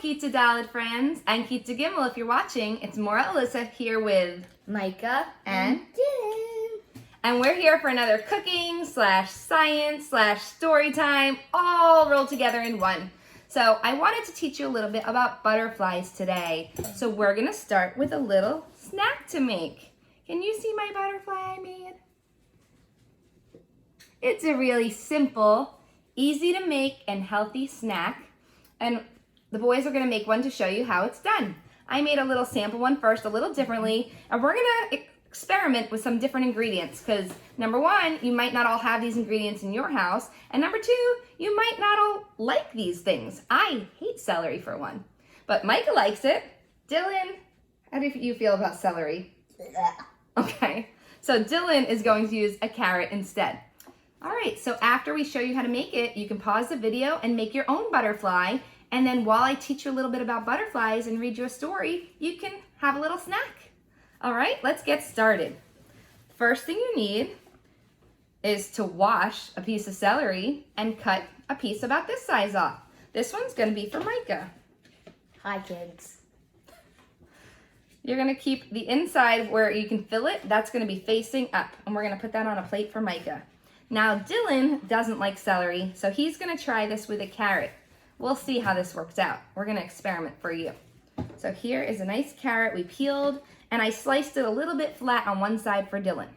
Kita Dalid friends, and Kita Gimel if you're watching. It's Morah Alyssa here with Micah and Dylan. And we're here for another cooking / science / story time, all rolled together in one. So I wanted to teach you a little bit about butterflies today. So we're gonna start with a little snack to make. Can you see my butterfly I made? It's a really simple, easy to make and healthy snack. And the boys are gonna make one to show you how it's done. I made a little sample one first, a little differently, and we're gonna experiment with some different ingredients because number one, you might not all have these ingredients in your house, and number two, you might not all like these things. I hate celery for one, but Micah likes it. Dylan, how do you feel about celery? Okay, so Dylan is going to use a carrot instead. All right, so after we show you how to make it, you can pause the video and make your own butterfly. And then while I teach you a little bit about butterflies and read you a story, you can have a little snack. All right, let's get started. First thing you need is to wash a piece of celery and cut a piece about this size off. This one's gonna be for Micah. Hi, kids. You're gonna keep the inside where you can fill it, that's gonna be facing up. And we're gonna put that on a plate for Micah. Now Dylan doesn't like celery, so he's gonna try this with a carrot. We'll see how this works out. We're gonna experiment for you. So here is a nice carrot we peeled, and I sliced it a little bit flat on one side for Dylan.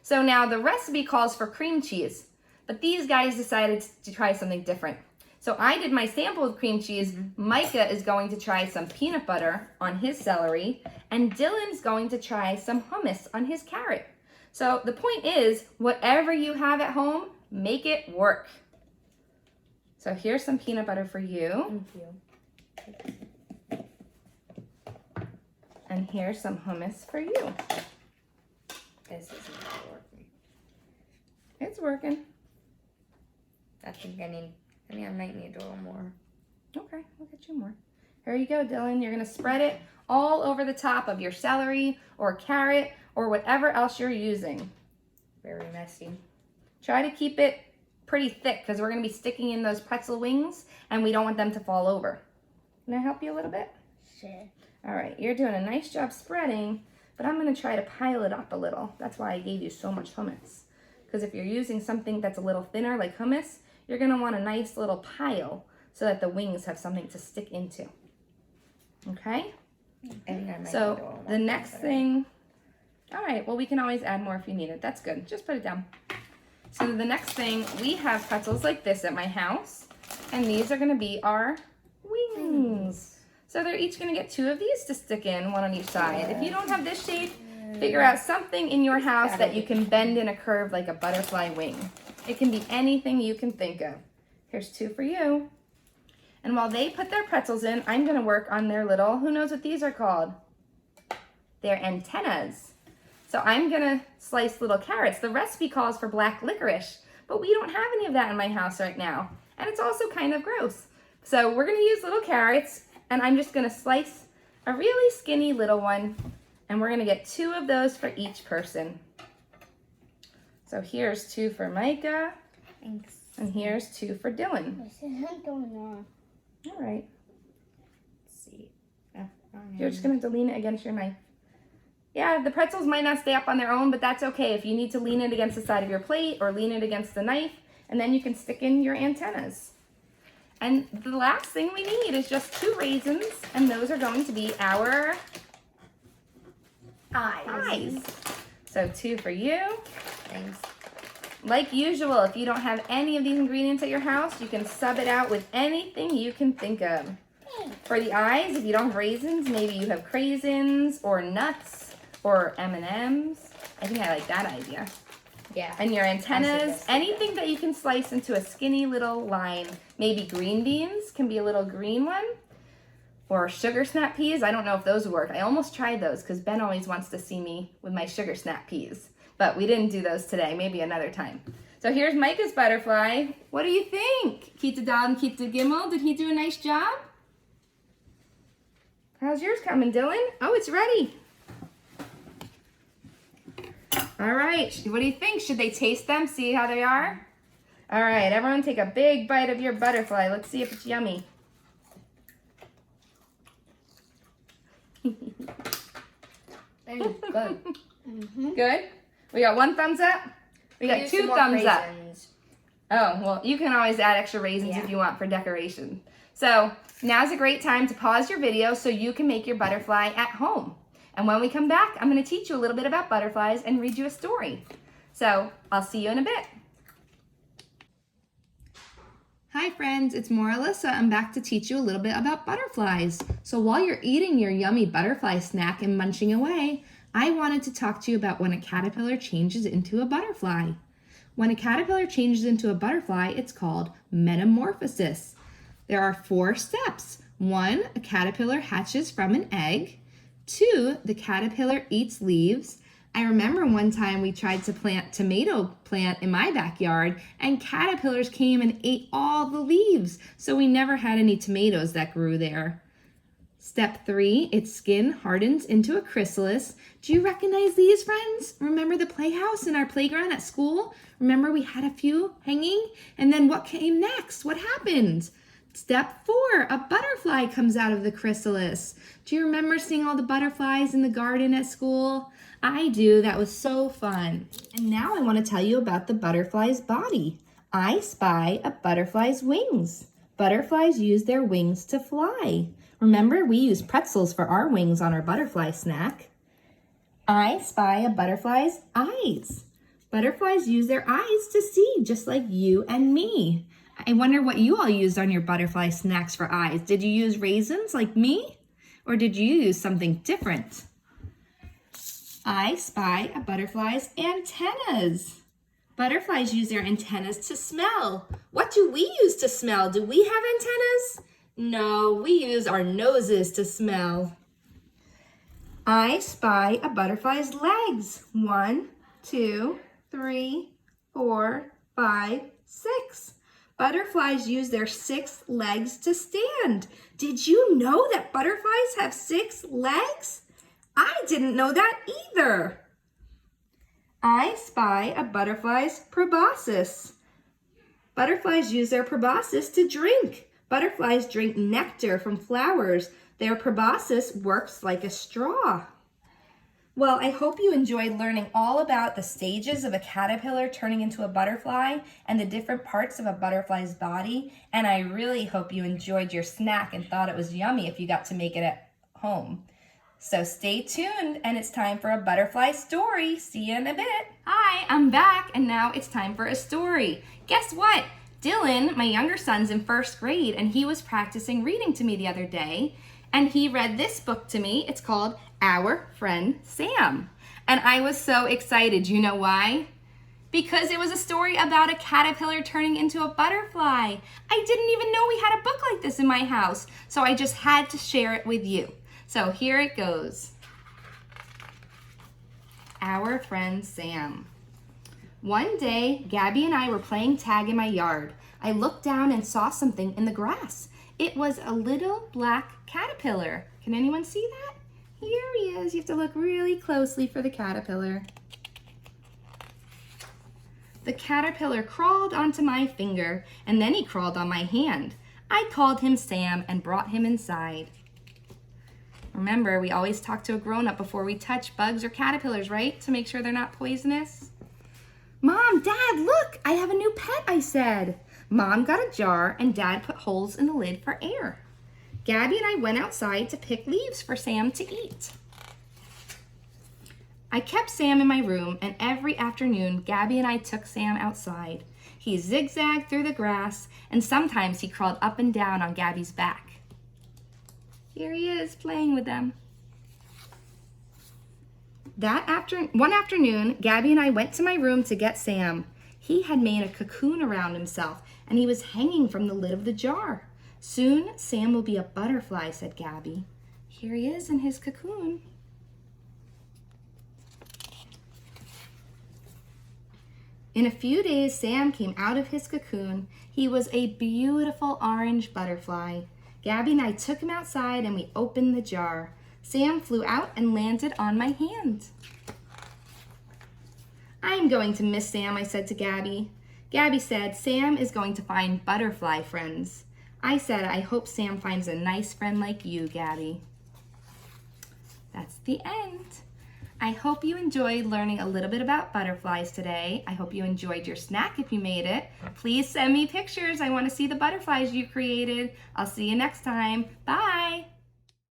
So now the recipe calls for cream cheese, but these guys decided to try something different. So I did my sample with cream cheese. Micah is going to try some peanut butter on his celery, and Dylan's going to try some hummus on his carrot. So the point is, whatever you have at home, make it work. So here's some peanut butter for you. Thank you. And here's some hummus for you. This isn't working. It's working. I think I might need a little more. Okay, we'll get you more. Here you go, Dylan. You're gonna spread it all over the top of your celery or carrot or whatever else you're using. Very messy. Try to keep it pretty thick because we're gonna be sticking in those pretzel wings and we don't want them to fall over. Can I help you a little bit? Sure. All right, you're doing a nice job spreading, but I'm gonna try to pile it up a little. That's why I gave you so much hummus. Because if you're using something that's a little thinner like hummus, you're gonna want a nice little pile so that the wings have something to stick into. Okay? So the next thing, all right, well, we can always add more if you need it. That's good, just put it down. So the next thing, we have pretzels like this at my house, and these are gonna be our wings. So they're each gonna get 2 of these to stick in, one on each side. If you don't have this shape, figure out something in your house that you can bend in a curve like a butterfly wing. It can be anything you can think of. Here's 2 for you. And while they put their pretzels in, I'm gonna work on their little, who knows what these are called? They're antennas. So I'm gonna slice little carrots. The recipe calls for black licorice, but we don't have any of that in my house right now. And it's also kind of gross. So we're gonna use little carrots, and I'm just gonna slice a really skinny little one, and we're gonna get 2 of those for each person. So here's 2 for Micah. Thanks. And here's 2 for Dylan. This isn't going on. All right. Let's see. You're just gonna have to lean it against your knife. Yeah, the pretzels might not stay up on their own, but that's okay. If you need to lean it against the side of your plate or lean it against the knife, and then you can stick in your antennas. And the last thing we need is just 2 raisins, and those are going to be our eyes. So 2 for you. Thanks. Like usual, if you don't have any of these ingredients at your house, you can sub it out with anything you can think of. For the eyes, if you don't have raisins, maybe you have craisins or nuts or M&Ms. I think I like that idea. Yeah. And your antennas, anything that you can slice into a skinny little line. Maybe green beans can be a little green one. Or sugar snap peas. I don't know if those work. I almost tried those because Ben always wants to see me with my sugar snap peas. But we didn't do those today. Maybe another time. So here's Micah's butterfly. What do you think? Kita Dal and Kita Gimel, did he do a nice job? How's yours coming, Dylan? Oh, it's ready. All right, what do you think? Should they taste them, see how they are? All right, everyone take a big bite of your butterfly. Let's see if it's yummy. That is good. Good? We got 1 thumbs up? We got Use 2 some more thumbs up. raisins. Oh, well, you can always add extra raisins if you want for decoration. So now's a great time to pause your video so you can make your butterfly at home. And when we come back, I'm going to teach you a little bit about butterflies and read you a story. So I'll see you in a bit. Hi friends, it's Morah Alyssa. I'm back to teach you a little bit about butterflies. So while you're eating your yummy butterfly snack and munching away, I wanted to talk to you about when a caterpillar changes into a butterfly. When a caterpillar changes into a butterfly, it's called metamorphosis. There are 4 steps. 1, a caterpillar hatches from an egg. 2, the caterpillar eats leaves. I remember one time we tried to plant tomato plant in my backyard and caterpillars came and ate all the leaves, so we never had any tomatoes that grew there. Step 3, its skin hardens into a chrysalis. Do you recognize these, friends? Remember the playhouse in our playground at school? Remember we had a few hanging? And then what came next? What happened? Step 4, a butterfly comes out of the chrysalis. Do you remember seeing all the butterflies in the garden at school? I do. That was so fun. And now I want to tell you about the butterfly's body. I spy a butterfly's wings. Butterflies use their wings to fly. Remember, we use pretzels for our wings on our butterfly snack. I spy a butterfly's eyes. Butterflies use their eyes to see, just like you and me. I wonder what you all used on your butterfly snacks for eyes. Did you use raisins like me? Or did you use something different? I spy a butterfly's antennas. Butterflies use their antennas to smell. What do we use to smell? Do we have antennas? No, we use our noses to smell. I spy a butterfly's legs. 1, 2, 3, 4, 5, 6. Butterflies use their 6 legs to stand. Did you know that butterflies have 6 legs? I didn't know that either. I spy a butterfly's proboscis. Butterflies use their proboscis to drink. Butterflies drink nectar from flowers. Their proboscis works like a straw. Well, I hope you enjoyed learning all about the stages of a caterpillar turning into a butterfly and the different parts of a butterfly's body. And I really hope you enjoyed your snack and thought it was yummy if you got to make it at home. So stay tuned, and it's time for a butterfly story. See you in a bit. Hi, I'm back, and now it's time for a story. Guess what? Dylan, my younger son's in 1st grade, and he was practicing reading to me the other day, and he read this book to me. It's called Our Friend Sam. And I was so excited. You know why? Because it was a story about a caterpillar turning into a butterfly. I didn't even know we had a book like this in my house, so I just had to share it with you. So here it goes. Our Friend Sam. One day, Gabby and I were playing tag in my yard. I looked down and saw something in the grass. It was a little black caterpillar. Can anyone see that? Here he is. You have to look really closely for the caterpillar. The caterpillar crawled onto my finger, and then he crawled on my hand. I called him Sam and brought him inside. Remember, we always talk to a grown-up before we touch bugs or caterpillars, right? To make sure they're not poisonous. Mom, Dad, look, I have a new pet, I said. Mom got a jar and Dad put holes in the lid for air. Gabby and I went outside to pick leaves for Sam to eat. I kept Sam in my room, and every afternoon, Gabby and I took Sam outside. He zigzagged through the grass, and sometimes he crawled up and down on Gabby's back. Here he is playing with them. One afternoon, Gabby and I went to my room to get Sam. He had made a cocoon around himself, and he was hanging from the lid of the jar. Soon, Sam will be a butterfly, said Gabby. Here he is in his cocoon. In a few days, Sam came out of his cocoon. He was a beautiful orange butterfly. Gabby and I took him outside and we opened the jar. Sam flew out and landed on my hand. I'm going to miss Sam, I said to Gabby. Gabby said, Sam is going to find butterfly friends. I said, I hope Sam finds a nice friend like you, Gabby. that's the end. I hope you enjoyed learning a little bit about butterflies today. I hope you enjoyed your snack if you made it. Please send me pictures. I want to see the butterflies you created. I'll see you next time. Bye.